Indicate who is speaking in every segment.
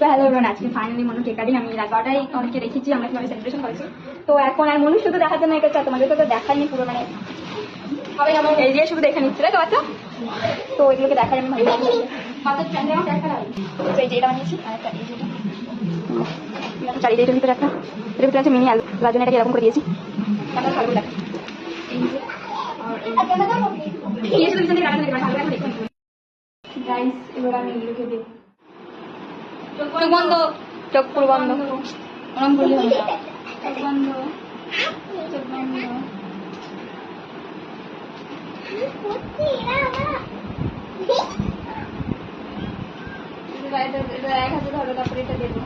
Speaker 1: Hello everyone, আজকে finally Manu cake cutting আমি রাত 12টায় অনেকে রেখেছি, আমরা কিভাবে সেলিব্রেশন করেছি। তো এখন আর মনু শুধু দেখার জন্য এটা তোমাদেরকে তো দেখাইনি পুরো, মানে সবাই আমার এই দিয়ে শুধু দেখে নিচ্ছে তো বাচ্চা। তো এগুলোকে দেখাই আমি ভালো বাচ্চার ফ্রেন্ডে আমার দেখা লাগে। তো এই যে এটা বানিয়েছি আর একটা এই যেটা চারিদিকে এটার ভিতরে একটা, এটার ভিতরে আছে মিনি আলু, তার জন্য এটাকে এরকম করে দিয়েছি। আমরা ভালো লাগে এই যে গাইস, এবার আমি এগুলোকে দেবো। চোখ বন্ধ, চোখ পুরো বন্ধ, ওরম করলে হবে না। চোখ বন্ধ, চোখ বন্ধ। এটা 1 হাতে ধরো, তারপরে এটা দেবো।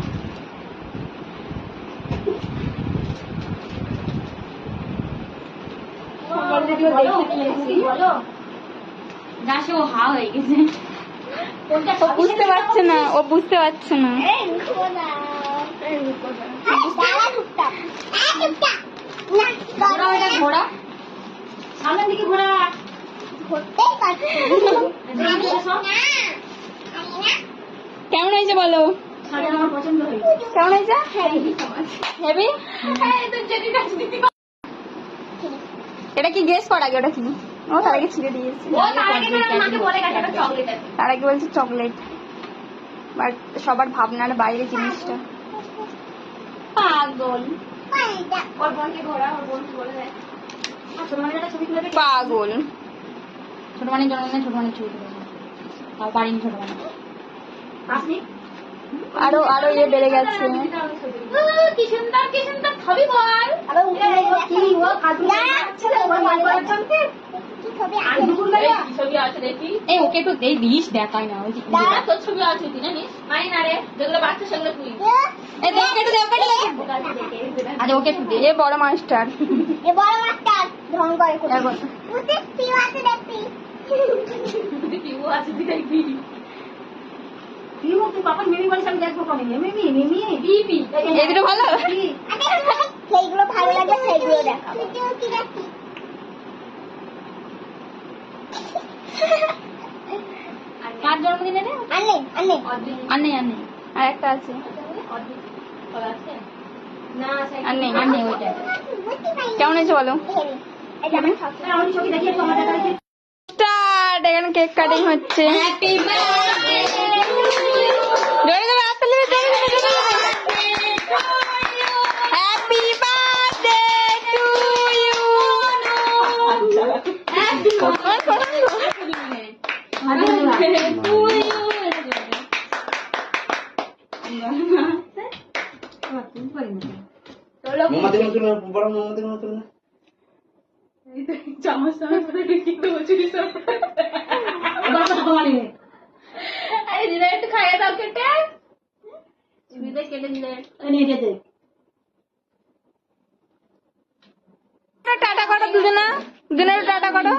Speaker 1: ও হা হয়ে গেছে, ও বুঝতে পারছে না, ও বুঝতে পারছে না। ঘোড়া সামনের দিকে, ঘোড়া কেমন হয়েছে বলো? কেমন হয়েছে? হেভি। এটা কি গেস কর আগে, ওটা কি? ও তার আগে ছিঁড়ে দিয়েছে, তার আগে বলছে চকলেট। বাট সবার ভাবনার বাইরে জিনিসটা। পাগল পাগল। ছোট মানে জন্মদিনে ছোট মানে ছবি তুলেছে, তাও পারিনি ছোট মানে। আরো আরো ইয়ে বেড়ে গেছে। কি সুন্দর কি সুন্দর ছবি বল। ওকে একটু এই দিস দেখাই না, ওই তোর ছবি আছে তুই জানিস মাই না রে, যেগুলো বাচ্চা সেগুলো তুই আরে ওকে একটু দে। বড় মাস্টার, এ বড় মাস্টার ঢং করে এখন উতে পিউ আছে দেখবি, উতে পিউ আছে দেখবি। পিউ তুই পাপা মিমি বলিস, আমি দেখবো কোন মিমি মিমি বিপি এগুলো ভালো, সেইগুলো ভালো লাগে, সেইগুলো দেখাবো। কি দেখি কার জন্মদিনে রে? আন্নে আন্নে আন্নে আন্নে আর একটা আছে আন্নে আন্নে ওইটা। কেমন হয়েছে বলো? স্টার্ট। এখানে কেক কাটিং হচ্ছে। হ্যাপি বার্থডে জোরে জোরে হাত তালি, হ্যাপি বার্থডে টু ইউ। একটু খাইয়ে দাও কেটে, কেটে দিলে টাটা করো দুজনা, দুজনের টাটা করো।